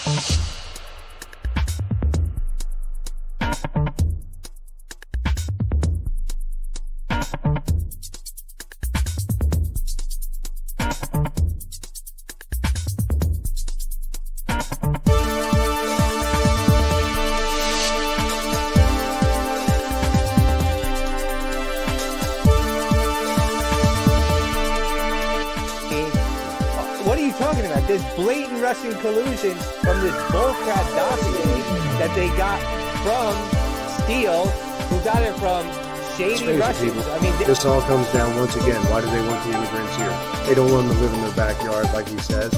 What are you talking about? There's blatant Russian collusion from this bullcrap dossier that they got from Steele, who got it from shady Russians. People, I mean, this all comes down once again. Why do they want the immigrants here? They don't want them to live in their backyard, like he says.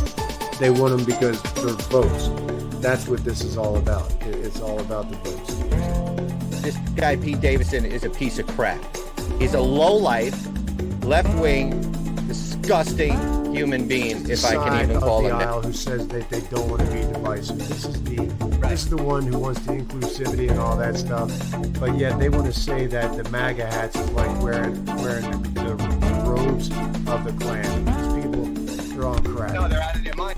They want them because they're votes. That's what this is all about. It's all about the votes. This guy, Pete Davidson, is a piece of crap. He's a lowlife, left-wing, disgusting human being, if I can even call him that. Who says that they don't want to be divisive. This is the one who wants the inclusivity and all that stuff, but yet they want to say that the MAGA hats is like wearing the robes of the Klan. These people, they're all crap. No, they're out of their mind.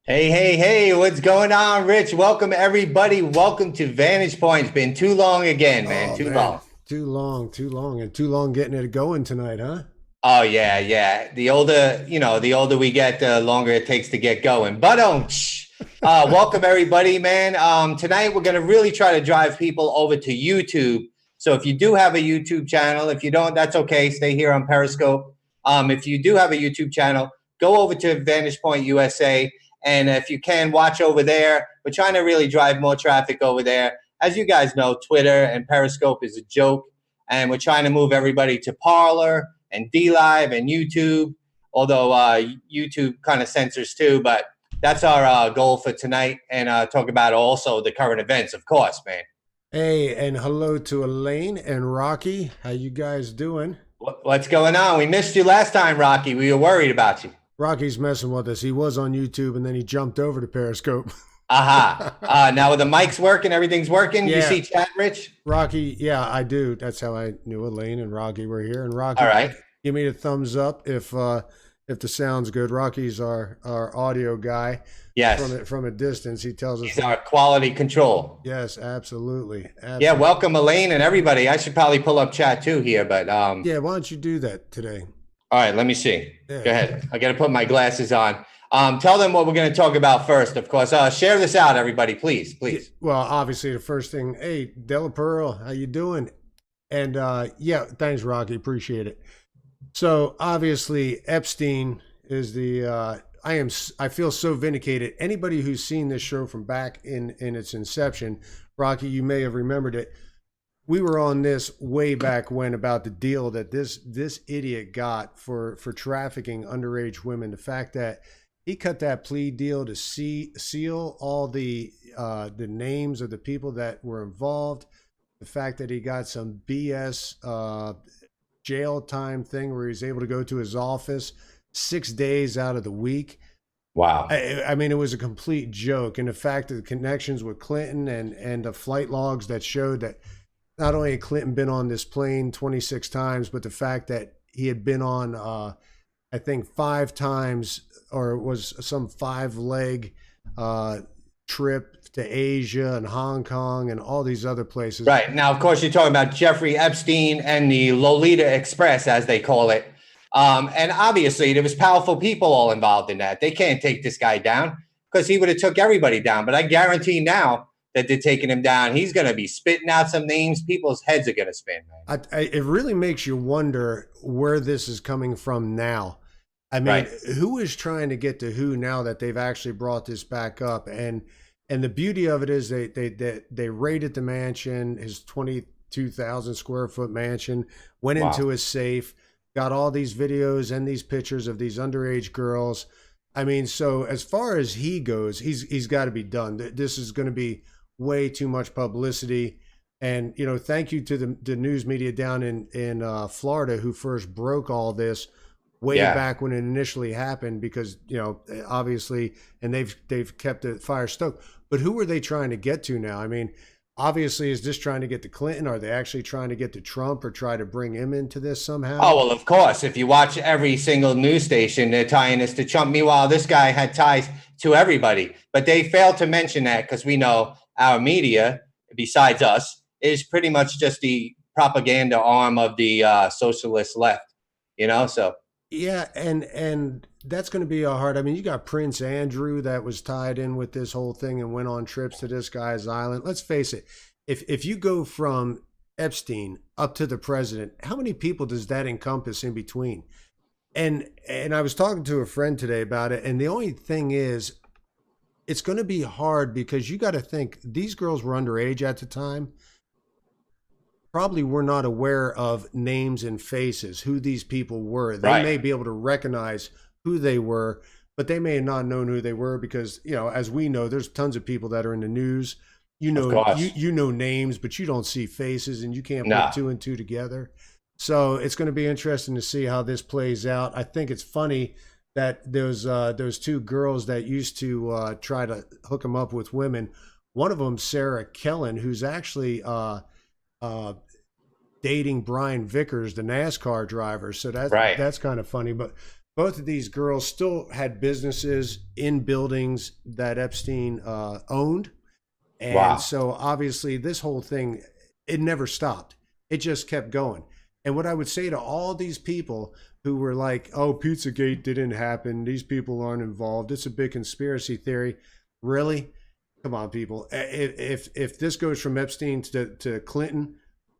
Hey, what's going on, Rich? Welcome, everybody. Welcome to Vantage Point. It's been too long again, man. Too long. Too long, and too long getting it going tonight, huh? Oh, yeah. The older we get, the longer it takes to get going. But welcome, everybody, man. Tonight, we're going to really try to drive people over to YouTube. So if you do have a YouTube channel, if you don't, that's okay. Stay here on Periscope. If you do have a YouTube channel, go over to Vantage Point USA. And if you can, watch over there. We're trying to really drive more traffic over there. As you guys know, Twitter and Periscope is a joke. And we're trying to move everybody to Parler and DLive and YouTube. Although YouTube kind of censors too. But that's our goal for tonight. And talk about also the current events, of course, man. Hey, and hello to Elaine and Rocky. How you guys doing? What's going on? We missed you last time, Rocky. We were worried about you. Rocky's messing with us. He was on YouTube, and then he jumped over to Periscope. Aha. Now with the mics working, everyth's working. Yeah. You see chat, Rich? Rocky, yeah, I do. That's how I knew Elaine and Rocky were here. And Rocky, all right, give me a thumbs up if the sound's good. Rocky's our audio guy. Yes. From a distance, he tells us. He's our quality control. Yes, absolutely. Yeah, welcome Elaine and everybody. I should probably pull up chat too here, but yeah, why don't you do that today? All right, let me see. Yeah. Go ahead. I got to put my glasses on. Tell them what we're going to talk about first, of course. Share this out, everybody, please. Well, obviously, the first thing, hey, Della Pearl, how you doing? And yeah, thanks, Rocky. Appreciate it. So obviously, Epstein is the. I feel so vindicated. Anybody who's seen this show from back in its inception, Rocky, you may have remembered it. We were on this way back when about the deal that this idiot got for trafficking underage women. The fact that he cut that plea deal to seal all the names of the people that were involved. The fact that he got some BS jail time thing where he's able to go to his office 6 days out of the week. Wow. I mean, it was a complete joke. And the fact that the connections with Clinton and the flight logs that showed that not only had Clinton been on this plane 26 times, but the fact that he had been on, I think 5 times, or it was some 5-leg trip to Asia and Hong Kong and all these other places. Right. Now, of course, you're talking about Jeffrey Epstein and the Lolita Express, as they call it. And obviously, there was powerful people all involved in that. They can't take this guy down because he would have took everybody down. But I guarantee now that they're taking him down, he's going to be spitting out some names. People's heads are going to spin, man. It really makes you wonder where this is coming from now. I mean, right. Who is trying to get to who now that they've actually brought this back up? And the beauty of it is they raided the mansion, his 22,000 square foot mansion, went into his safe, got all these videos and these pictures of these underage girls. I mean, so as far as he goes, he's got to be done. This is going to be way too much publicity. And, you know, thank you to the news media down in Florida who first broke all this way back when it initially happened, because, you know, obviously, and they've kept the fire stoked. But who are they trying to get to now? I mean, obviously, is this trying to get to Clinton? Are they actually trying to get to Trump or try to bring him into this somehow? Oh, well, of course. If you watch every single news station, they're tying this to Trump. Meanwhile, this guy had ties to everybody. But they failed to mention that because we know our media, besides us, is pretty much just the propaganda arm of the socialist left, So, Yeah, and that's going to be a hard. I mean, you got Prince Andrew that was tied in with this whole thing and went on trips to this guy's island. Let's face it, if you go from Epstein up to the president, how many people does that encompass in between? And I was talking to a friend today about it, and the only thing is, it's going to be hard because you got to think these girls were underage at the time, probably were not aware of names and faces, who these people were. They may be able to recognize who they were, but they may have not known who they were because, as we know, there's tons of people that are in the news. You know names, but you don't see faces, and you can't put two and two together. So it's going to be interesting to see how this plays out. I think it's funny that those two girls that used to try to hook him up with women, one of them, Sarah Kellen, who's actually dating Brian Vickers, the NASCAR driver. So that's kind of funny. But both of these girls still had businesses in buildings that Epstein owned. And so obviously this whole thing, it never stopped. It just kept going. And what I would say to all these people who were like, oh, Pizzagate didn't happen, these people aren't involved, it's a big conspiracy theory. Really? Come on, people. If this goes from Epstein to Clinton,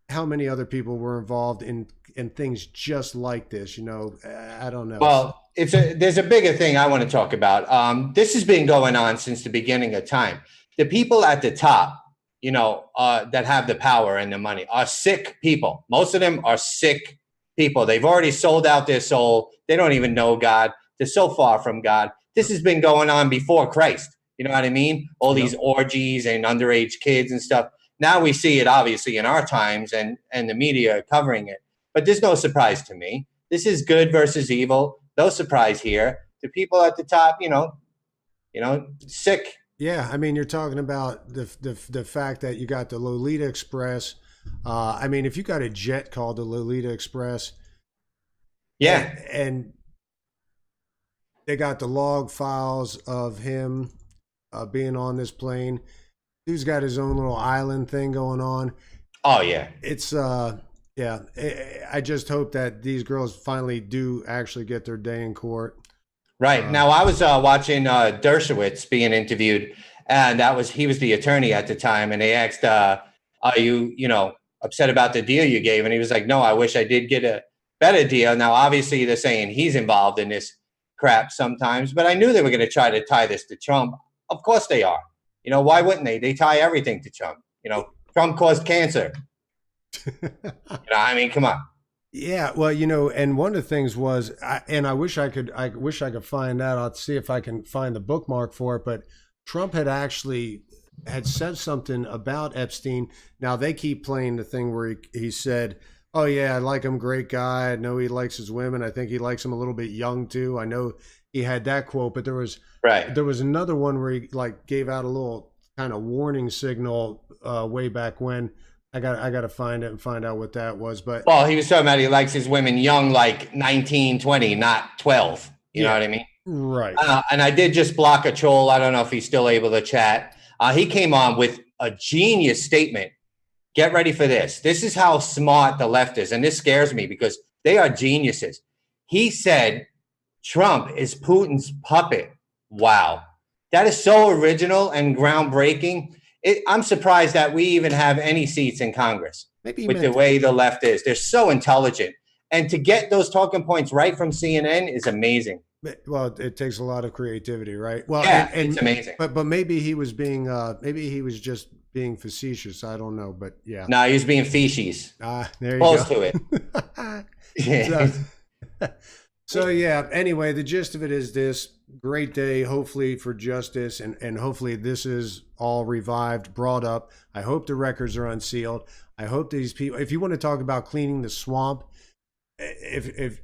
how many other people were involved in things just like this? I don't know. Well, there's a bigger thing I want to talk about. This has been going on since the beginning of time. The people at the top, that have the power and the money are sick people. Most of them are sick people. They've already sold out their soul. They don't even know God. They're so far from God. This has been going on before Christ. You know what I mean? All these orgies and underage kids and stuff. Now we see it obviously in our times and the media covering it. But there's no surprise to me. This is good versus evil. No surprise here. The people at the top, sick. Yeah, I mean, you're talking about the fact that you got the Lolita Express. I mean, if you got a jet called the Lolita Express, and they got the log files of him being on this plane. Dude's got his own little island thing going on. Oh yeah, it's I just hope that these girls finally do actually get their day in court. Right. Now, I was watching Dershowitz being interviewed, and he was the attorney at the time, and they asked, are you, upset about the deal you gave? And he was like, no, I wish I did get a better deal. Now, obviously, they're saying he's involved in this crap sometimes, but I knew they were going to try to tie this to Trump. Of course they are. Why wouldn't they? They tie everything to Trump. Trump caused cancer. I mean, come on. Yeah, well, and one of the things was, I wish I could find out. I'll see if I can find the bookmark for it. But Trump had said something about Epstein. Now they keep playing the thing where he said, "Oh yeah, I like him, great guy. I know he likes his women. I think he likes him a little bit young too." I know he had that quote, but there was another one where he gave out a little kind of warning signal way back when. I got to find it and find out what that was. But he was talking about he likes his women young, like 19, 20, not 12. You know what I mean? Right. And I did just block a troll. I don't know if he's still able to chat. He came on with a genius statement. Get ready for this. This is how smart the left is. And this scares me because they are geniuses. He said, Trump is Putin's puppet. Wow. That is so original and groundbreaking. I'm surprised that we even have any seats in Congress with the way the left is. They're so intelligent. And to get those talking points right from CNN is amazing. Well, it takes a lot of creativity, right? Well, yeah, it's amazing. But maybe he was just being facetious. I don't know, but yeah. No, he was being feces. There you Close go. to it. So yeah, anyway, the gist of it is this. Great day, hopefully, for justice, and hopefully this is all revived, brought up. I hope the records are unsealed. I hope these people, if you want to talk about cleaning the swamp, if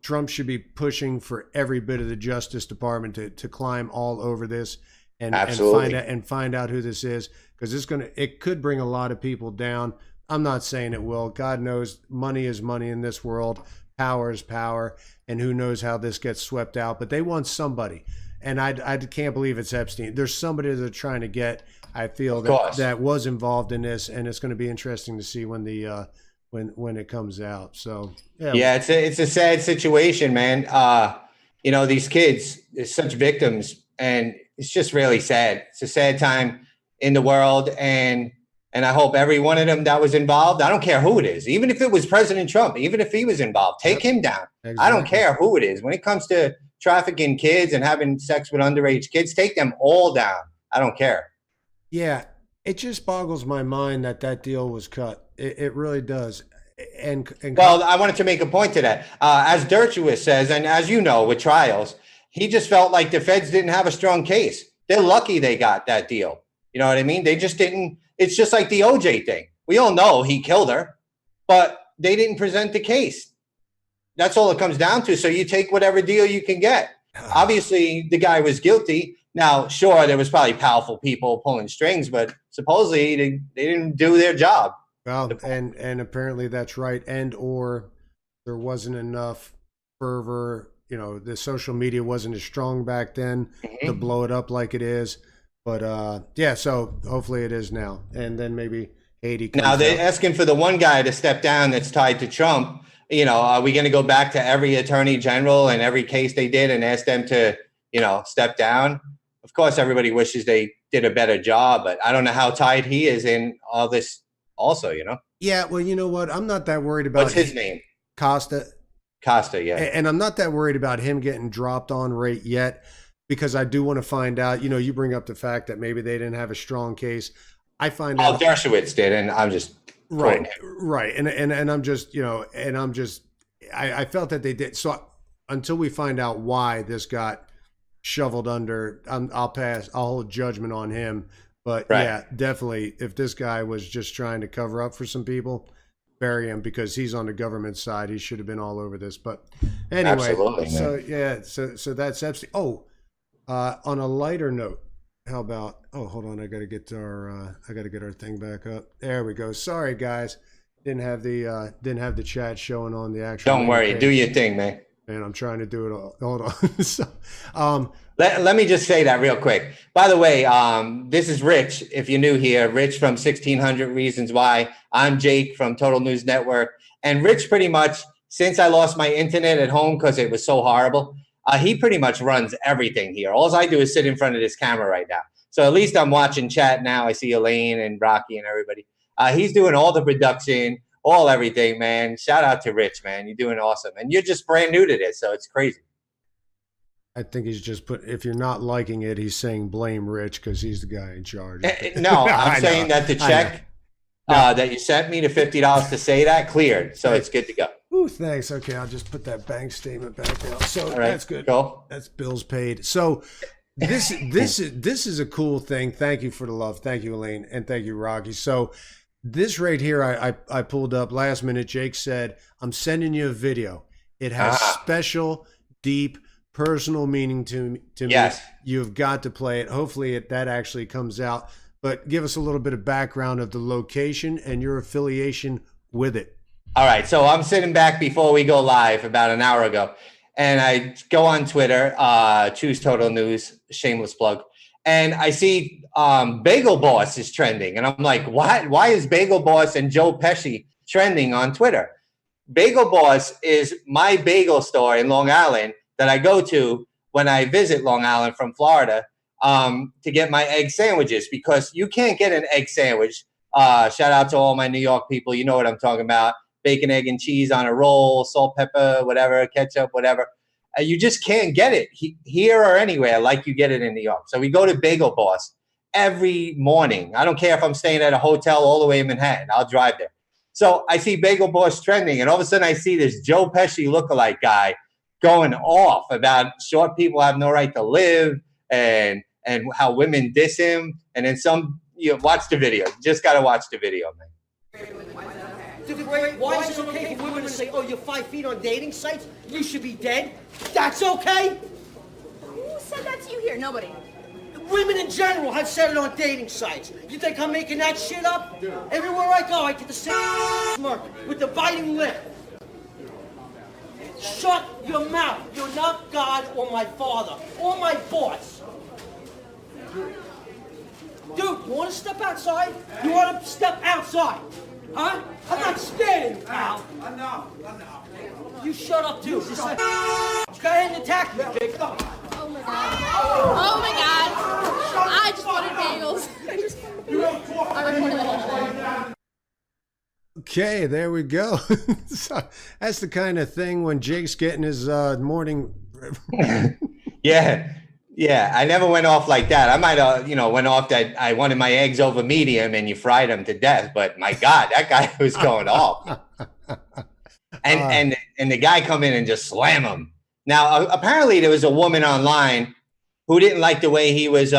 Trump should be pushing for every bit of the Justice Department to climb all over this Absolutely. and find out who this is, because it could bring a lot of people down. I'm not saying it will. God knows money is money in this world. Power is power, and who knows how this gets swept out. But they want somebody, and I can't believe it's Epstein. There's somebody they're trying to get. I feel that was involved in this, and it's going to be interesting to see when the when it comes out. So yeah, it's a sad situation, man. These kids are such victims, and it's just really sad. It's a sad time in the world, and I hope every one of them that was involved, I don't care who it is, even if it was President Trump, even if he was involved, take him down. Exactly. I don't care who it is. When it comes to trafficking kids and having sex with underage kids, take them all down. I don't care. Yeah, it just boggles my mind that deal was cut. It really does. And well, I wanted to make a point to that. As Dershowitz says, and as you know, with trials, he just felt like the feds didn't have a strong case. They're lucky they got that deal. You know what I mean? They just didn't. It's just like the OJ thing. We all know he killed her, but they didn't present the case. That's all it comes down to. So you take whatever deal you can get. Obviously, the guy was guilty. Now, sure, there was probably powerful people pulling strings, but supposedly they didn't do their job. Well, and apparently that's right. And or there wasn't enough fervor. The social media wasn't as strong back then to blow it up like it is. But yeah, so hopefully it is now. And then maybe Haiti comes now they're out. asking for the one guy to step down that's tied to Trump. Are we going to go back to every attorney general and every case they did and ask them to, step down? Of course, everybody wishes they did a better job, but I don't know how tied he is in all this also, Yeah, well, you know what? I'm not that worried about what's his name? Costa, yeah. And I'm not that worried about him getting dropped on right yet, because I do want to find out, you bring up the fact that maybe they didn't have a strong case. I find out Dershowitz did, and I'm just right. And I'm just, I felt that they did. So until we find out why this got shoveled under, I'll hold judgment on him. But yeah, definitely, if this guy was just trying to cover up for some people, bury him, because he's on the government side. He should have been all over this. But anyway, absolutely, so yeah, so that's Epstein. Oh, on a lighter note, how about? Oh, hold on, I got to get our thing back up. There we go. Sorry, guys, didn't have the chat showing on the actual. Don't worry, page. Do your thing, man. And I'm trying to do it all. Hold on. So, let me just say that real quick. By the way, this is Rich. If you're new here, Rich from 1600 Reasons Why. I'm Jake from Total News Network. And Rich pretty much, since I lost my internet at home because it was so horrible, he pretty much runs everything here. All I do is sit in front of this camera right now. So at least I'm watching chat now. I see Elaine and Rocky and everybody. He's doing all the production, everything, man. Shout out to Rich, man. You're doing awesome. And you're just brand new to this, so it's crazy. I think he's just if you're not liking it, he's saying blame Rich because he's the guy in charge. No, I'm saying that the check that you sent me, the $50 to say that, cleared. So it's good to go. Ooh, thanks. Okay, I'll just put that bank statement back out. So that's good. Cool. That's bills paid. So this is a cool thing. Thank you for the love. Thank you, Elaine, and thank you, Rocky. So this right here, I pulled up last minute. Jake said, I'm sending you a video. It has special, deep, personal meaning to me. Yes. You've got to play it. Hopefully that actually comes out. But give us a little bit of background of the location and your affiliation with it. All right. So I'm sitting back before we go live about an hour ago. And I go on Twitter, choose Total News, shameless plug. And I see Bagel Boss is trending. And I'm like, what? Why is Bagel Boss and Joe Pesci trending on Twitter? Bagel Boss is my bagel store in Long Island that I go to when I visit Long Island from Florida to get my egg sandwiches, because you can't get an egg sandwich. Shout out to all my New York people. You know what I'm talking about. Bacon, egg, and cheese on a roll, salt, pepper, whatever, ketchup, whatever. You just can't get it here or anywhere like you get it in New York. So we go to Bagel Boss every morning. I don't care if I'm staying at a hotel all the way in Manhattan. I'll drive there. So I see Bagel Boss trending, and all of a sudden I see this Joe Pesci lookalike guy going off about short people have no right to live and how women diss him. And then watch the video. You just got to watch the video, man. Why is it okay for women to say, oh, you're 5 feet on dating sites? You should be dead? That's okay? Who said that to you here? Nobody. Women in general have said it on dating sites. You think I'm making that shit up? Everywhere I go, I get the same smirk with the biting lip. Shut your mouth. You're not God or my father or my boss. Dude, you want to step outside? You want to step outside? Huh? I'm not scared of you, pal. I know. You shut up, too. Just like, go ahead and attack me, Jake. Oh my god. Oh my god. I just wanted bagels. I recorded the whole thing. Okay, there we go. So that's the kind of thing when Jake's getting his morning. Yeah, I never went off like that. I might have, went off that I wanted my eggs over medium and you fried them to death. But my God, that guy was going off. And the guy come in and just slam him. Now, apparently there was a woman online who didn't like the way he was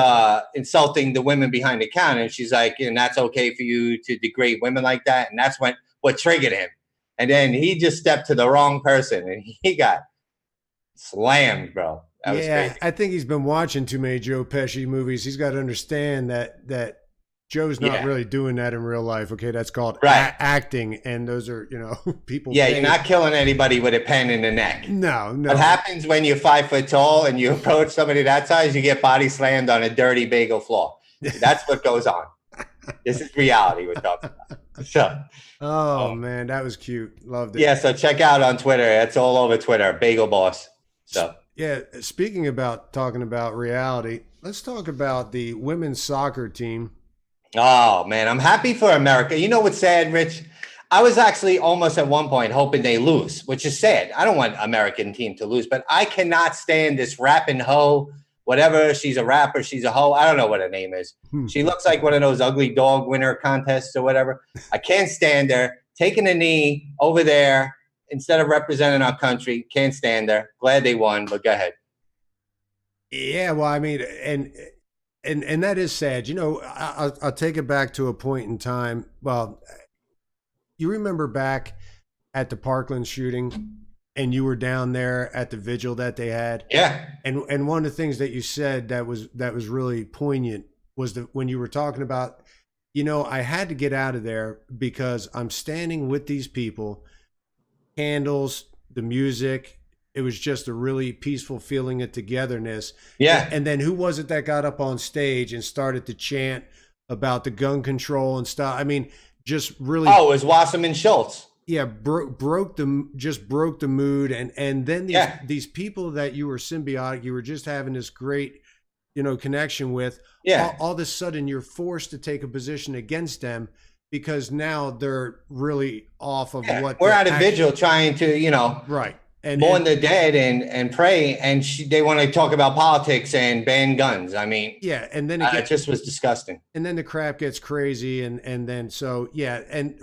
insulting the women behind the counter. And she's like, and that's okay for you to degrade women like that. And that's what triggered him. And then he just stepped to the wrong person and he got slammed, bro. That was crazy. I think he's been watching too many Joe Pesci movies. He's got to understand that Joe's not really doing that in real life. Okay, that's called acting, and those are people. Yeah, you're not killing anybody with a pen in the neck. No. What happens when you're 5 foot tall and you approach somebody that size? You get body slammed on a dirty bagel floor. That's what goes on. This is reality we're talking about. So, man, that was cute. Loved it. Yeah, so check out on Twitter. It's all over Twitter. Bagel Boss. So. Yeah, speaking about talking about reality, let's talk about the women's soccer team. Oh, man, I'm happy for America. You know what's sad, Rich? I was actually almost at one point hoping they lose, which is sad. I don't want American team to lose, but I cannot stand this rapping hoe, whatever. She's a rapper. She's a hoe. I don't know what her name is. She looks like one of those ugly dog winner contests or whatever. I can't stand her. Taking a knee over there. Instead of representing our country, can't stand her. Glad they won, but go ahead. Yeah, well, I mean, and that is sad. I'll take it back to a point in time. Well, you remember back at the Parkland shooting, and you were down there at the vigil that they had. Yeah. And one of the things that you said that was really poignant was when you were talking about, I had to get out of there because I'm standing with these people. Candles, the music, it was just a really peaceful feeling of togetherness. Yeah. And then who was it that got up on stage and started to chant about the gun control and stuff? I mean, just really. Oh, it was Wasserman Schultz. Yeah, broke the mood, and then these people that you were symbiotic, you were just having this great, connection with. Yeah. All of a sudden, you're forced to take a position against them. Because now they're really off of what we're at a vigil trying to, right. And mourn the dead and pray. And they want to talk about politics and ban guns. I mean, yeah. And then it just was disgusting. And then the crap gets crazy. And then, so yeah. And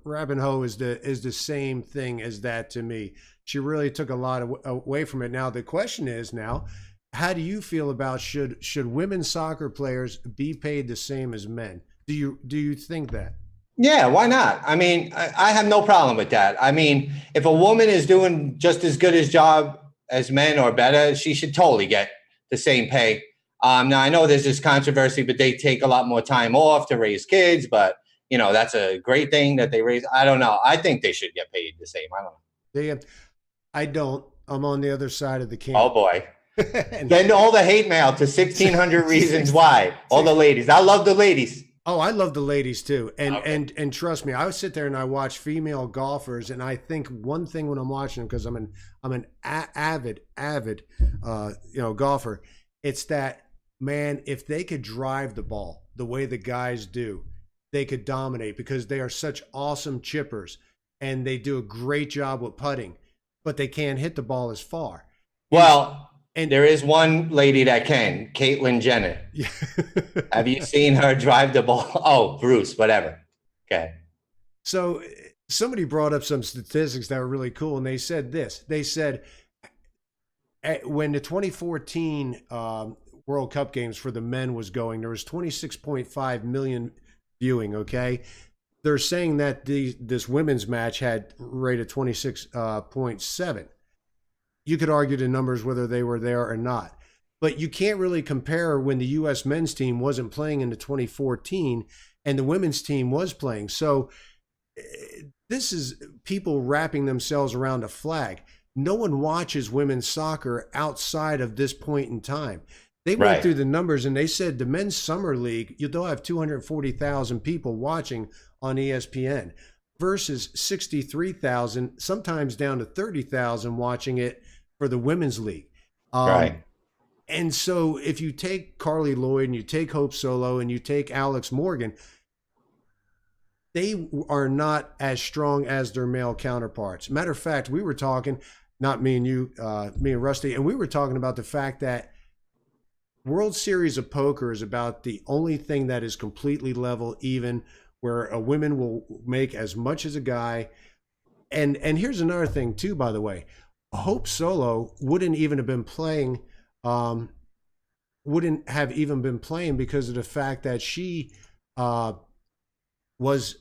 Robin Ho is the same thing as that to me. She really took a lot away from it. Now, the question is how do you feel about should women's soccer players be paid the same as men? Do you think that? Yeah, why not? I mean, I have no problem with that. I mean, if a woman is doing just as good a job as men or better, she should totally get the same pay. Now, I know there's this controversy, but they take a lot more time off to raise kids. But, that's a great thing that they raise. I don't know. I think they should get paid the same. I don't know. I don't. I'm on the other side of the camp. Oh, boy. Send all the hate mail to 1,600 reasons why. All the ladies. I love the ladies. Oh, I love the ladies too, and Okay. and trust me, I would sit there and I watch female golfers, and I think one thing when I'm watching them, because I'm an avid golfer, it's that, man, if they could drive the ball the way the guys do, they could dominate because they are such awesome chippers and they do a great job with putting, but they can't hit the ball as far. Well. And there is one lady that can, Caitlyn Jenner. Yeah. Have you seen her drive the ball? Oh, Bruce, whatever. Okay. So somebody brought up some statistics that were really cool, and they said this. They said when the 2014 World Cup games for the men was going, there was 26.5 million viewing, okay? They're saying that this women's match had rate of 26.7. You could argue the numbers whether they were there or not. but you can't really compare when the U.S. men's team wasn't playing into 2014 and the women's team was playing. So this is people wrapping themselves around a flag. No one watches women's soccer outside of this point in time. They went through the numbers and they said the men's summer league, they'll have 240,000 people watching on ESPN versus 63,000, sometimes down to 30,000 watching it for the women's league. And so if you take Carly Lloyd and you take Hope Solo and you take Alex Morgan, they are not as strong as their male counterparts. Matter of fact, we were talking, not me and you, me and Rusty, and we were talking about the fact that World Series of Poker is about the only thing that is completely level, even, where a woman will make as much as a guy. And here's another thing too, by the way. Hope Solo wouldn't have even been playing because of the fact that she was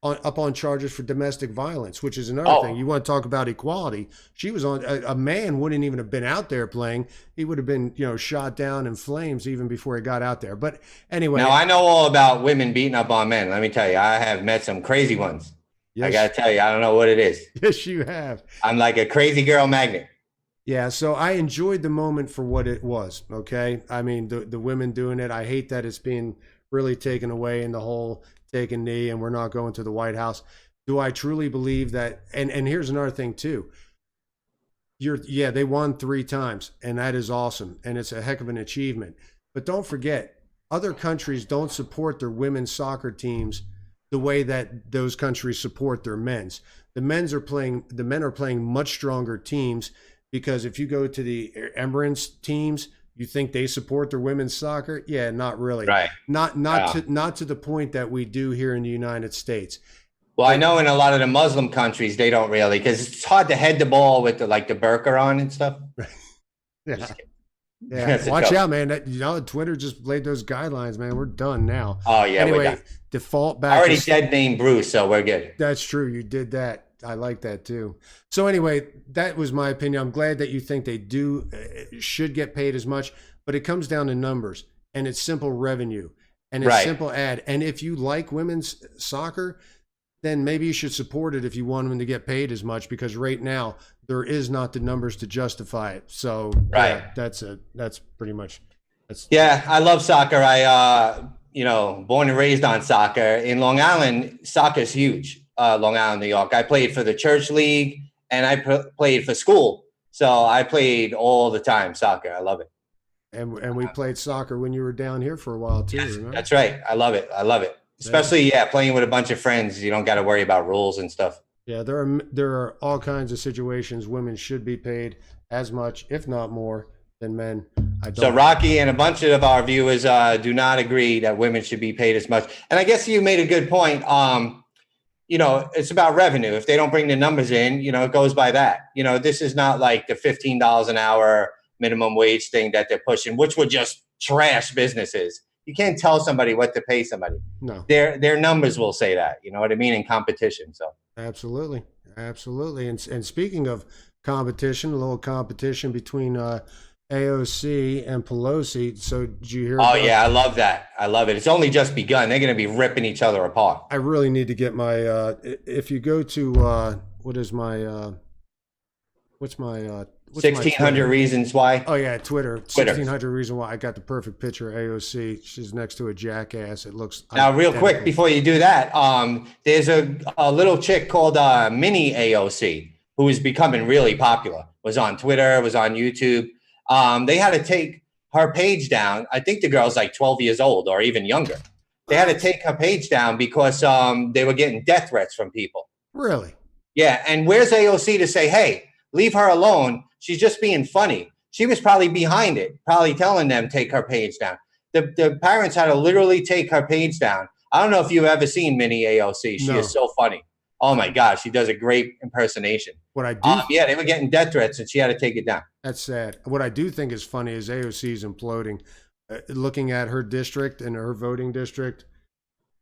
up on charges for domestic violence, which is another thing. You want to talk about equality. She was on, a man wouldn't even have been out there playing. He would have been, shot down in flames even before he got out there. But anyway. Now, I know all about women beating up on men. Let me tell you, I have met some crazy ones. Yes. I got to tell you, I don't know what it is. Yes, you have. I'm like a crazy girl magnet. Yeah, so I enjoyed the moment for what it was, okay? I mean, the women doing it, I hate that it's being really taken away in the whole take a knee and we're not going to the White House. Do I truly believe that? And here's another thing too. They won 3 times and that is awesome. And it's a heck of an achievement. But don't forget, other countries don't support their women's soccer teams the way that those countries support their men's. The men are playing much stronger teams, because if you go to the Immigrants teams, you think they support their women's soccer? Yeah, not really. Right. Not to the point that we do here in the United States. Well, I know in a lot of the Muslim countries they don't really, because it's hard to head the ball with the burqa on and stuff. Yeah. Yeah. Watch out, man. Twitter just laid those guidelines, man. We're done now. Oh yeah. Anyway, we're done. Default back. Already dead named Bruce, so we're good. That's true. You did that. I like that too. So anyway, that was my opinion. I'm glad that you think they should get paid as much, but it comes down to numbers and it's simple revenue and it's simple ad. And if you like women's soccer, then maybe you should support it if you want them to get paid as much, because right now there is not the numbers to justify it. So that's pretty much. Yeah, I love soccer. I born and raised on soccer in Long Island. Soccer is huge. Long Island, New York. I played for the church league and I played for school. So I played all the time soccer. I love it. And we played soccer when you were down here for a while too. Yes, that's right. I love it. Especially, playing with a bunch of friends. You don't got to worry about rules and stuff. Yeah, there are all kinds of situations women should be paid as much, if not more, than men. So Rocky and a bunch of our viewers do not agree that women should be paid as much. And I guess you made a good point. It's about revenue. If they don't bring the numbers in, it goes by that. This is not like the $15 an hour minimum wage thing that they're pushing, which would just trash businesses. You can't tell somebody what to pay somebody. No. Their numbers will say that, you know what I mean, in competition. So absolutely. And speaking of competition, a little competition between AOC and Pelosi. So did you hear? Oh yeah, I love that. I love it. It's only just begun. They're going to be ripping each other apart. I really need to get my. If you go to what's my 1600 Reasons Why. Oh yeah, Twitter. 1600 Reasons Why. I got the perfect picture of AOC. She's next to a jackass. It looks now real quick before you do that. There's a little chick called Mini AOC who is becoming really popular. Was on Twitter. Was on YouTube. They had to take her page down. I think the girl's like 12 years old or even younger. They had to take her page down because they were getting death threats from people. Really? Yeah. And where's AOC to say, hey, leave her alone? She's just being funny. She was probably behind it, probably telling them take her page down. The parents had to literally take her page down. I don't know if you've ever seen Mini AOC. She is so funny. Oh my gosh, she does a great impersonation. What I do, they were getting death threats, and she had to take it down. That's sad. What I do think is funny is AOC's imploding. Looking at her district and her voting district,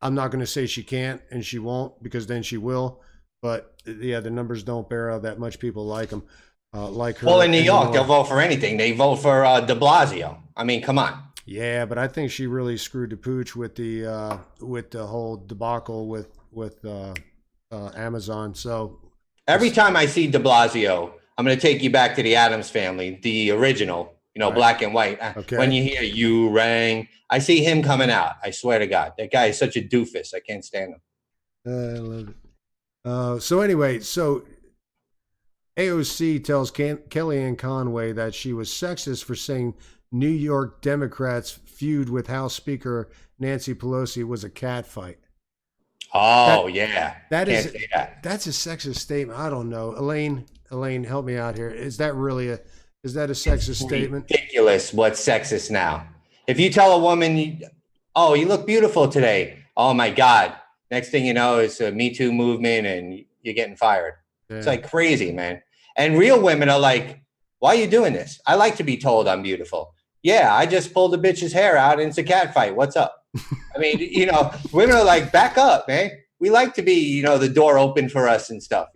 I'm not going to say she can't and she won't, because then she will. But yeah, the numbers don't bear out that much people like them. like her. Well, in New York, North. they'll vote for anything. They vote for De Blasio. I mean, come on. Yeah, but I think she really screwed the pooch with the whole debacle with Amazon. So Every time I see De Blasio, I'm going to take you back to the Addams Family, the original, black and white. Okay. When you hear "You Rang," I see him coming out. I swear to God, that guy is such a doofus. I can't stand him. I love it. So anyway, AOC tells Kellyanne Conway that she was sexist for saying New York Democrats' feud with House Speaker Nancy Pelosi was a cat fight. Oh, that's that's a sexist statement. I don't know. Elaine, help me out here. Is that a sexist statement? Ridiculous. What's sexist now? If you tell a woman, "Oh, you look beautiful today," oh my God. Next thing you know, it's a Me Too movement and you're getting fired. Yeah. It's like crazy, man. And real women are like, "Why are you doing this? I like to be told I'm beautiful." Yeah, I just pulled a bitch's hair out and it's a cat fight. What's up? I mean, women are like, back up, man. We like to be, the door open for us and stuff,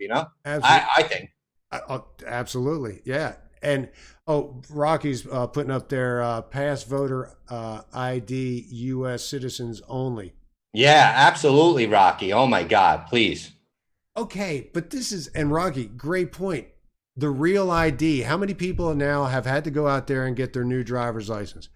Absolutely. I think. Absolutely. Yeah. And, Rocky's putting up their past voter ID U.S. citizens only. Yeah, absolutely, Rocky. Oh, my God, please. Okay, but and Rocky, great point. The real ID. How many people now have had to go out there and get their new driver's license?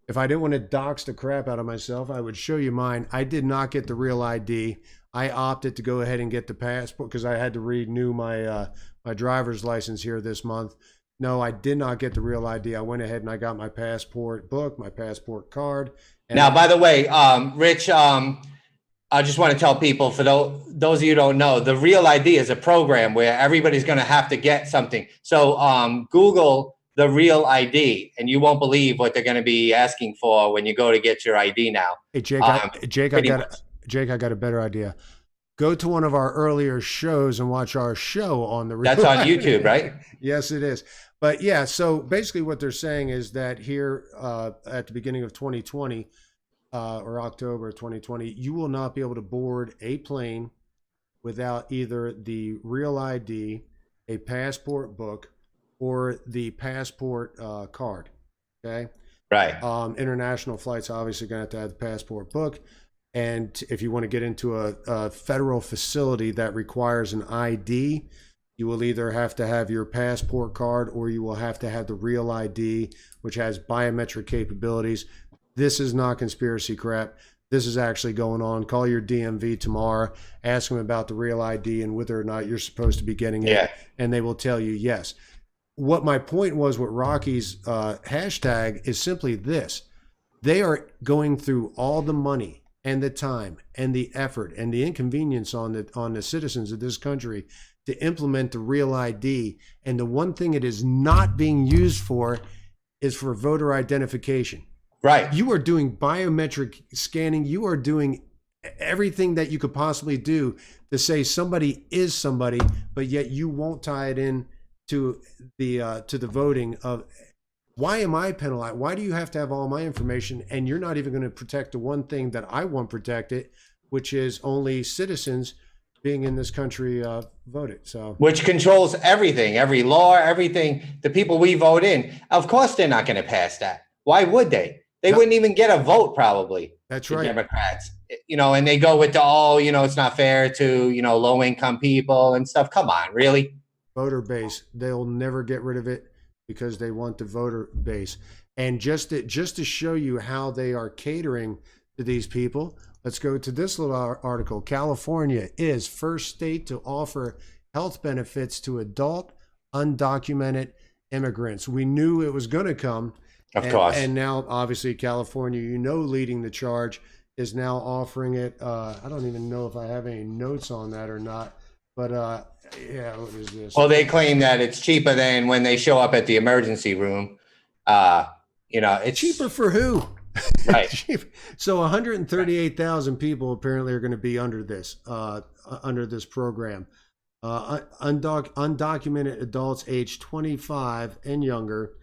If I didn't want to dox the crap out of myself, I would show you mine. I did not get the real ID. I opted to go ahead and get the passport because I had to renew my driver's license here this month. No, I did not get the real ID. I went ahead and I got my passport book, my passport card. Now, by the way, Rich, I just want to tell people, for those of you who don't know, the Real ID is a program where everybody's going to have to get something. So Google the Real ID, and you won't believe what they're going to be asking for when you go to get your ID now. Hey, Jake, I got a better idea. Go to one of our earlier shows and watch our show on the Real That's on YouTube, right? Yes, it is. But yeah, so basically what they're saying is that here at the beginning of 2020, or October 2020, you will not be able to board a plane without either the Real ID, a passport book, or the passport card. Okay. Right. International flights obviously going to have the passport book. And if you want to get into a federal facility that requires an ID, you will either have to have your passport card or you will have to have the Real ID, which has biometric capabilities. This is not conspiracy crap. This is actually going on. Call your DMV tomorrow. Ask them about the Real ID and whether or not you're supposed to be getting it. And they will tell you yes. What my point was with Rocky's hashtag is simply this. They are going through all the money and the time and the effort and the inconvenience on the citizens of this country to implement the Real ID. And the one thing it is not being used for is for voter identification. Right. You are doing biometric scanning. You are doing everything that you could possibly do to say somebody is somebody, but yet you won't tie it in to the voting of why am I penalized? Why do you have to have all my information and you're not even going to protect the one thing that I want protected, which is only citizens being in this country voted. So which controls everything, every law, everything. The people we vote in, of course, they're not going to pass that. Why would they? They wouldn't even get a vote, probably. That's right. Democrats, and they go with it's not fair to, low income people and stuff. Come on, really? Voter base. They'll never get rid of it because they want the voter base. And just to show you how they are catering to these people, let's go to this little article. California is first state to offer health benefits to adult undocumented immigrants. We knew it was going to come. Of course. And now, obviously, California, leading the charge, is now offering it. I don't even know if I have any notes on that or not. But, what is this? Well, they claim that it's cheaper than when they show up at the emergency room. It's cheaper for who? Right. So 138,000 people apparently are going to be under this program. Undocumented adults age 25 and younger.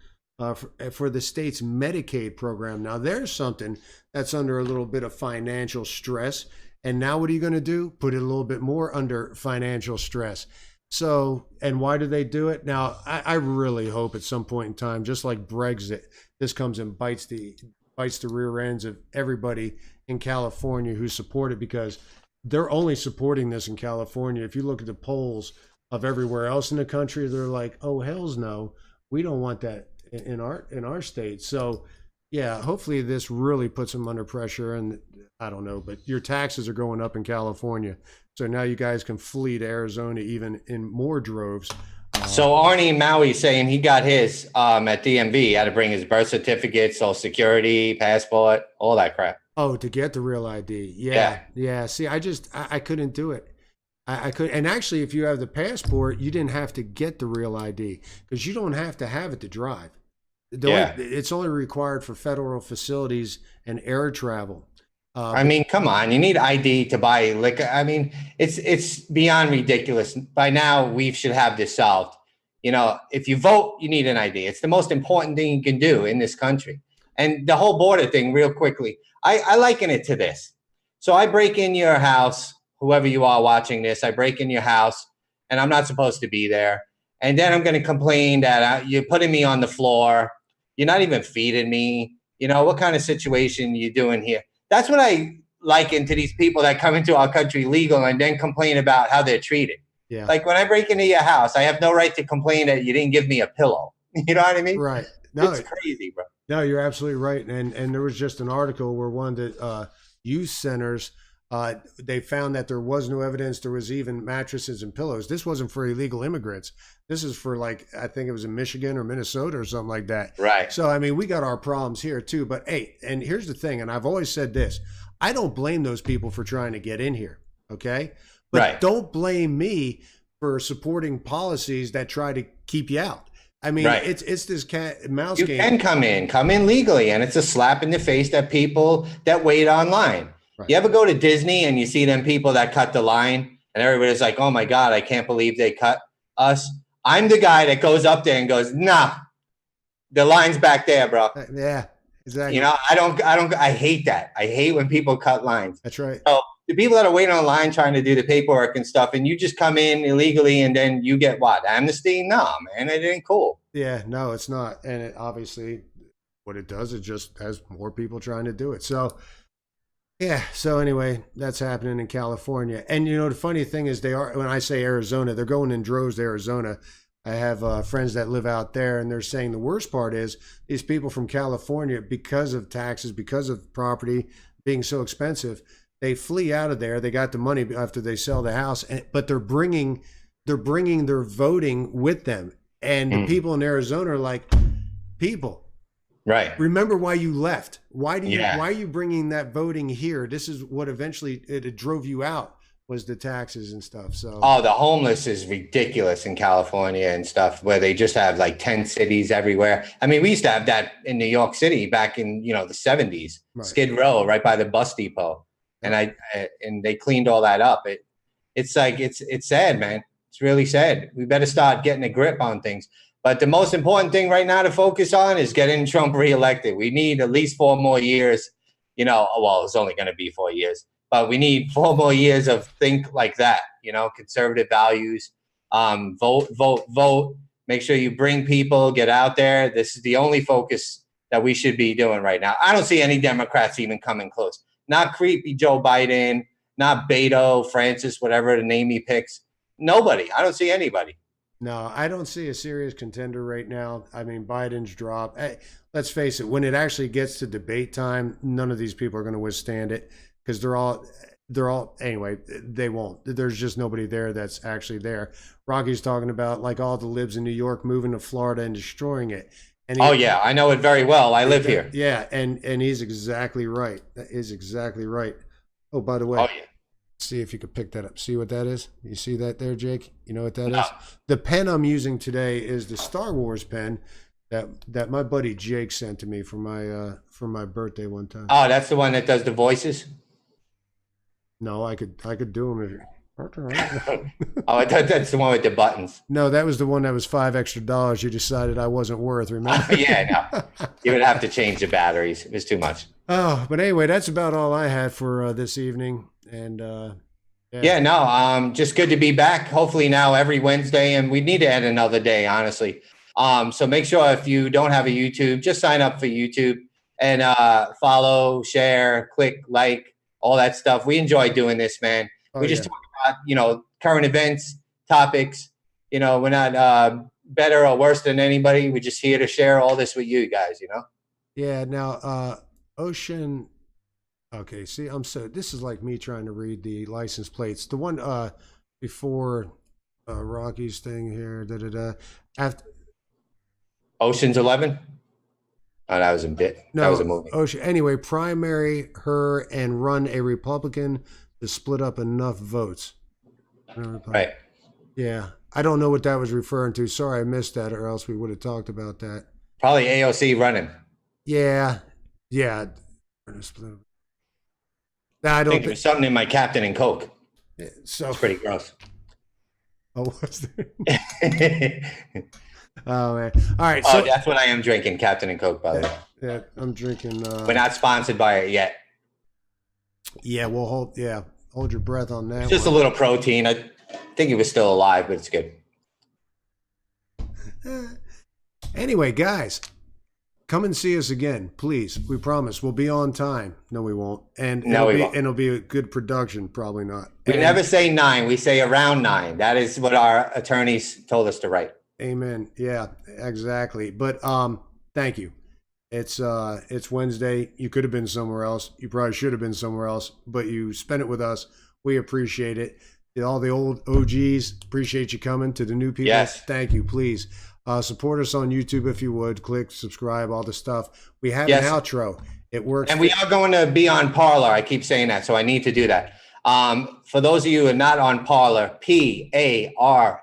For the state's Medicaid program. Now, there's something that's under a little bit of financial stress. And now what are you going to do? Put it a little bit more under financial stress. So, and why do they do it? Now, I really hope at some point in time, just like Brexit, this comes and bites the rear ends of everybody in California who support it, because they're only supporting this in California. If you look at the polls of everywhere else in the country, they're like, oh, hells no, we don't want that in our state. So, yeah, hopefully this really puts them under pressure. And I don't know, but your taxes are going up in California. So now you guys can flee to Arizona even in more droves. So Arnie Maui saying he got his at DMV. He had to bring his birth certificate, social security, passport, all that crap. Oh, to get the real ID. Yeah. See, I couldn't do it. I could. And actually, if you have the passport, you didn't have to get the real ID, because you don't have to have it to drive. It's only required for federal facilities and air travel. I mean, come on, you need ID to buy liquor. I mean, it's beyond ridiculous. By now, we should have this solved. You know, if you vote, you need an ID. It's the most important thing you can do in this country. And the whole border thing, real quickly, I liken it to this. So I break in your house, whoever you are watching this, I break in your house, and I'm not supposed to be there. And then I'm going to complain that you're putting me on the floor. You're not even feeding me. You know, what kind of situation you doing here? That's what I liken to these people that come into our country legal and then complain about how they're treated. Yeah. Like when I break into your house, I have no right to complain that you didn't give me a pillow. You know what I mean? Right. No, it's crazy, bro. No, you're absolutely right. And there was just an article where one of the youth centers, they found that there was no evidence there was even mattresses and pillows. This wasn't for illegal immigrants. This is for, like, I think it was in Michigan or Minnesota or something like that. Right. So, I mean, we got our problems here too. But hey, and here's the thing, and I've always said this, I don't blame those people for trying to get in here. Okay. But don't blame me for supporting policies that try to keep you out. I mean, it's this cat and mouse game. You can come in legally, and it's a slap in the face that people that wait online. Right. You ever go to Disney and you see them people that cut the line, and everybody's like, oh my God, I can't believe they cut us. I'm the guy that goes up there and goes, nah, the line's back there, bro. Yeah, exactly. You know, I hate that. I hate when people cut lines. That's right. So the people that are waiting online trying to do the paperwork and stuff, and you just come in illegally and then you get what? Amnesty? No, man, it ain't cool. Yeah, no, it's not. And it obviously what it does, it just has more people trying to do it. So, yeah. So anyway, that's happening in California. And, you know, the funny thing is when I say Arizona, they're going in droves to Arizona. I have friends that live out there, and they're saying the worst part is these people from California, because of taxes, because of property being so expensive, they flee out of there. They got the money after they sell the house, but they're bringing their voting with them. And the people in Arizona are like, people, right? Remember why you left. Why are you bringing that voting here? This is what eventually it drove you out, was the taxes and stuff. So the homeless is ridiculous in California and stuff, where they just have like 10 cities everywhere. I mean, we used to have that in New York City back in, you know, the 70s, right. Skid Row, right by the bus depot. And and they cleaned all that up. It's like, it's sad, man. It's really sad. We better start getting a grip on things. But the most important thing right now to focus on is getting Trump reelected. We need at least 4 more years. You know, well, it's only going to be 4 years, but we need 4 more years of think like that. You know, conservative values. Vote. Make sure you bring people. Get out there. This is the only focus that we should be doing right now. I don't see any Democrats even coming close. Not creepy Joe Biden, not Beto, Francis, whatever the name he picks. Nobody. I don't see anybody. No, I don't see a serious contender right now. I mean, Biden's drop. Hey, let's face it, when it actually gets to debate time, none of these people are going to withstand it, because they're all anyway, they won't. There's just nobody there that's actually there. Rocky's talking about like all the libs in New York moving to Florida and destroying it. And yeah, I know it very well. I live here. Yeah, and he's exactly right. That is exactly right. Oh, by the way, see if you could pick that up. See what that is? You see that there, Jake? You know what that is? The pen I'm using today is the Star Wars pen that my buddy Jake sent to me for my birthday one time. Oh, that's the one that does the voices? No, I could do them if you. I thought that's the one with the buttons. No, that was the one that was $5 extra you decided I wasn't worth, remember? Yeah, no. You would have to change the batteries. It was too much. Oh, but anyway, that's about all I had for this evening. And Yeah, no, just good to be back. Hopefully now every Wednesday, and we need to add another day, honestly. So make sure if you don't have a YouTube, just sign up for YouTube and follow, share, click, like, all that stuff. We enjoy doing this, man. Oh, We just yeah. talk about, current events, topics. We're not better or worse than anybody. We're just here to share all this with you guys. Yeah. Now, Ocean. Okay. See, this is like me trying to read the license plates. The one before Rocky's thing here. Da da da. After Ocean's 11. Oh, that was a bit. no, That was a movie. Ocean. Anyway, primary her and run a Republican to split up enough votes. Right. Yeah. I don't know what that was referring to. Sorry, I missed that, or else we would have talked about that. Probably AOC running. Yeah. Yeah. Nah, I I don't think there's something in my Captain and Coke. so. It's pretty gross. Oh, what's there? Oh man! All right, Oh, so that's what I am drinking, Captain and Coke, by the way. yeah, I'm drinking. We're not sponsored by it yet. Yeah, we'll hold your breath on that. It's just a little protein. I think he was still alive, but it's good. Anyway, guys, come and see us again, please. We promise we'll be on time. No, we won't. And No, we won't. And it'll be a good production. Probably not. We And- never say 9. We say around 9. That is what our attorneys told us to write. Amen. Yeah, exactly. But thank you. It's Wednesday. You could have been somewhere else. You probably should have been somewhere else, but you spent it with us. We appreciate it. To all the old OGs, appreciate you coming. To the new people, Yes. thank you. Please support us on YouTube if you would. Click subscribe, all the stuff. We have Yes. an outro. It works. And we are going to be on Parler. I keep saying that, so I need to do that. For those of you who are not on Parler, Parler,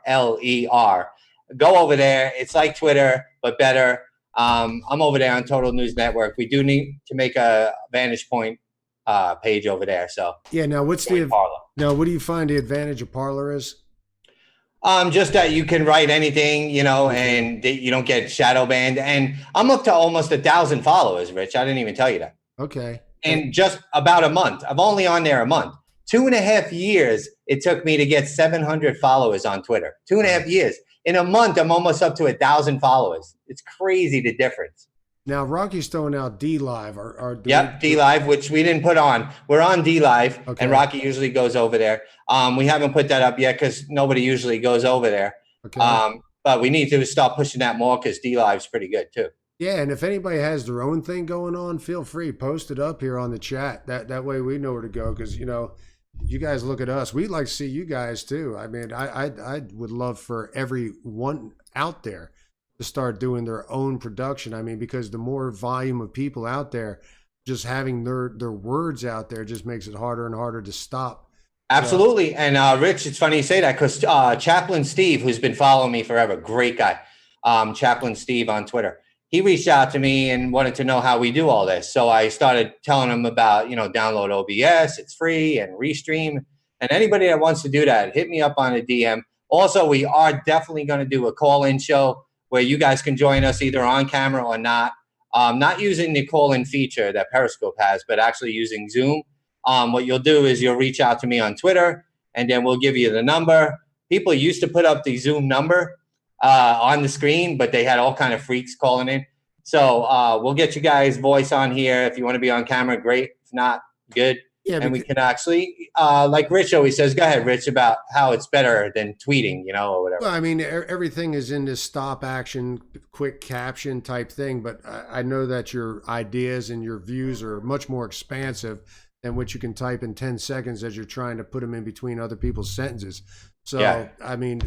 go over there. It's like Twitter, but better. I'm over there on Total News Network. We do need to make a Vantage Point page over there. So Yeah. Now, what do you find the advantage of Parler is? Just that you can write anything, and you don't get shadow banned. And I'm up to almost 1,000 followers, Rich. I didn't even tell you that. Okay. In just about a month. I'm only on there a month. 2.5 years it took me to get 700 followers on Twitter. 2.5 years. In a month, I'm almost up to 1,000 followers. It's crazy the difference. Now, Rocky's throwing out D Live. Yep, D Live, which we didn't put on. We're on D Live, Okay. and Rocky usually goes over there. We haven't put that up yet because nobody usually goes over there. Okay. But we need to start pushing that more because D Live's pretty good too. Yeah, and if anybody has their own thing going on, feel free, post it up here on the chat. That way we know where to go, because you guys look at us. We'd like to see you guys too. I mean, I would love for everyone out there to start doing their own production. I mean, because the more volume of people out there, just having their words out there just makes it harder and harder to stop. Absolutely. And Rich, it's funny you say that because Chaplain Steve, who's been following me forever, great guy, Chaplain Steve on Twitter, he reached out to me and wanted to know how we do all this. So I started telling him about, download OBS, it's free, and Restream. And anybody that wants to do that, hit me up on a DM. Also, we are definitely going to do a call-in show where you guys can join us either on camera or not. Not using the call-in feature that Periscope has, but actually using Zoom. What you'll do is you'll reach out to me on Twitter, and then we'll give you the number. People used to put up the Zoom number on the screen, but they had all kind of freaks calling in. So we'll get you guys' voice on here. If you want to be on camera, great. If not, good. Yeah, and we can actually, like Rich always says, go ahead, Rich, about how it's better than tweeting, or whatever. Well, I mean, everything is in this stop action, quick caption type thing, but I know that your ideas and your views are much more expansive than what you can type in 10 seconds as you're trying to put them in between other people's sentences. So, yeah. I mean,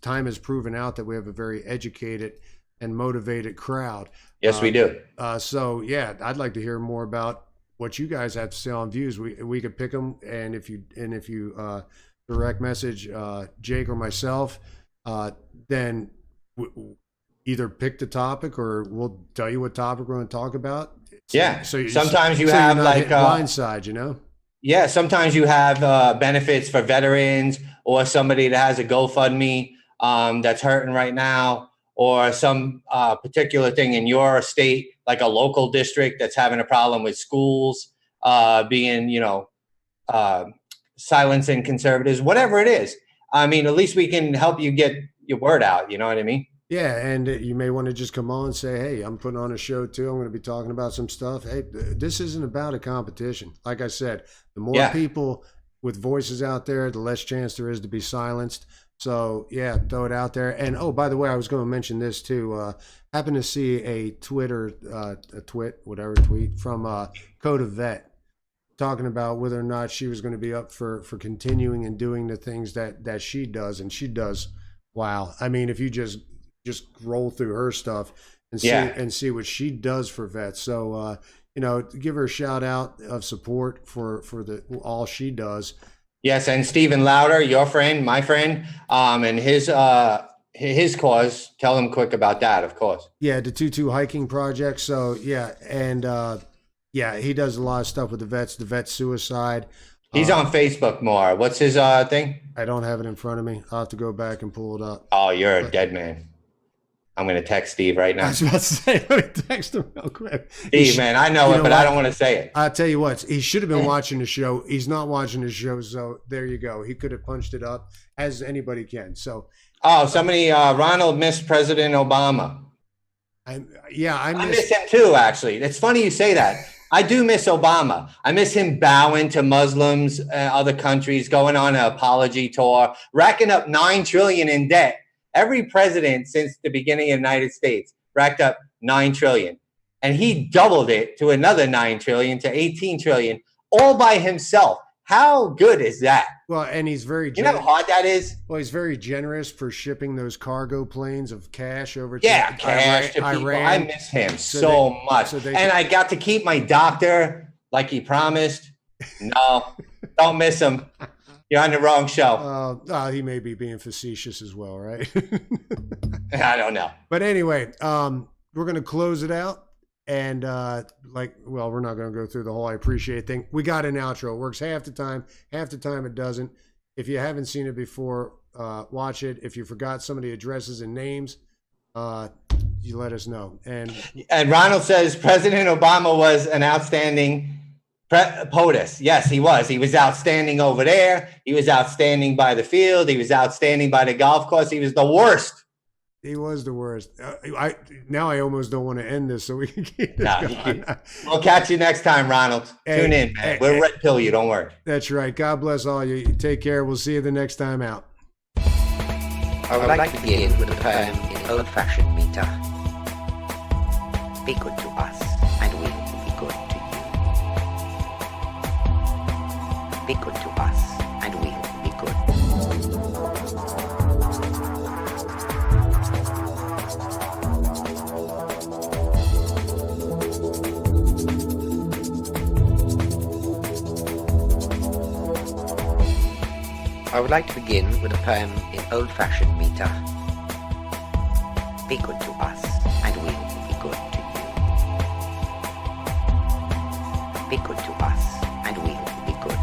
time has proven out that we have a very educated and motivated crowd. Yes, we do. So, yeah, I'd like to hear more about what you guys have to say on views. We could pick them, and if you direct message Jake or myself, then either pick the topic or we'll tell you what topic we're going to talk about. Yeah. So sometimes you have like blindside, Yeah, sometimes you have benefits for veterans or somebody that has a GoFundMe that's hurting right now, or some particular thing in your state, like a local district that's having a problem with schools being, silencing conservatives, whatever it is. I mean, at least we can help you get your word out. You know what I mean? Yeah, and you may want to just come on and say, hey, I'm putting on a show too. I'm going to be talking about some stuff. Hey, this isn't about a competition. Like I said, the more people with voices out there, the less chance there is to be silenced. So, yeah, throw it out there. And, oh, by the way, I was going to mention this too. Happened to see a tweet from Code of Vet talking about whether or not she was going to be up for continuing and doing the things that she does. And she does, wow. I mean, if you just roll through her stuff and see what she does for vets. So, give her a shout out of support for all she does. Yes, and Stephen Lauder, your friend, my friend, and his cause. Tell him quick about that, of course. Yeah, the 22 hiking project. So yeah, and he does a lot of stuff with the vets. The vet suicide. He's on Facebook more. What's his thing? I don't have it in front of me. I'll have to go back and pull it up. Oh, you're a dead man. I'm going to text Steve right now. I was about to say, let me text him real quick. Steve, man, I know it, but I don't want to say it. I'll tell you what, he should have been watching the show. He's not watching the show, so there you go. He could have punched it up, as anybody can. So, Ronald missed President Obama. I miss him too, actually. It's funny you say that. I do miss Obama. I miss him bowing to Muslims, other countries, going on an apology tour, racking up $9 trillion in debt. Every president since the beginning of the United States racked up $9 trillion, and he doubled it to another $9 trillion to $18 trillion, all by himself. How good is that? Well, and he's very you know how hard that is? Well, he's very generous for shipping those cargo planes of cash over to cash to people. Iran. I miss him so much. And I got to keep my doctor like he promised. No, don't miss him. You're on the wrong show. He may be being facetious as well, right? I don't know. But anyway, we're going to close it out. And we're not going to go through the whole I appreciate thing. We got an outro. It works half the time it doesn't. If you haven't seen it before, watch it. If you forgot some of the addresses and names, you let us know. And Ronald says President Obama was an outstanding POTUS. Yes, he was. He was outstanding over there. He was outstanding by the field. He was outstanding by the golf course. He was the worst. He was the worst. I almost don't want to end this, so we can keep this going. We'll catch you next time, Ronald. Tune in, man. We'll red pill you. Don't worry. That's right. God bless all you. Take care. We'll see you the next time out. I would like to begin with a poem in old-fashioned meter. Be good to us, and we will be good to you. Be good to us, and we will be good. I would like to begin with a poem in old-fashioned meter. Be good to us, and we will be good to you. Be good to us, and we will be good.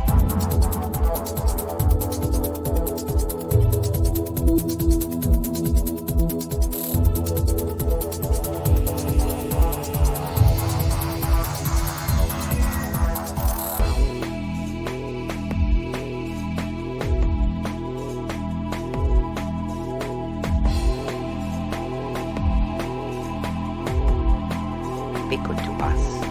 Be good to us.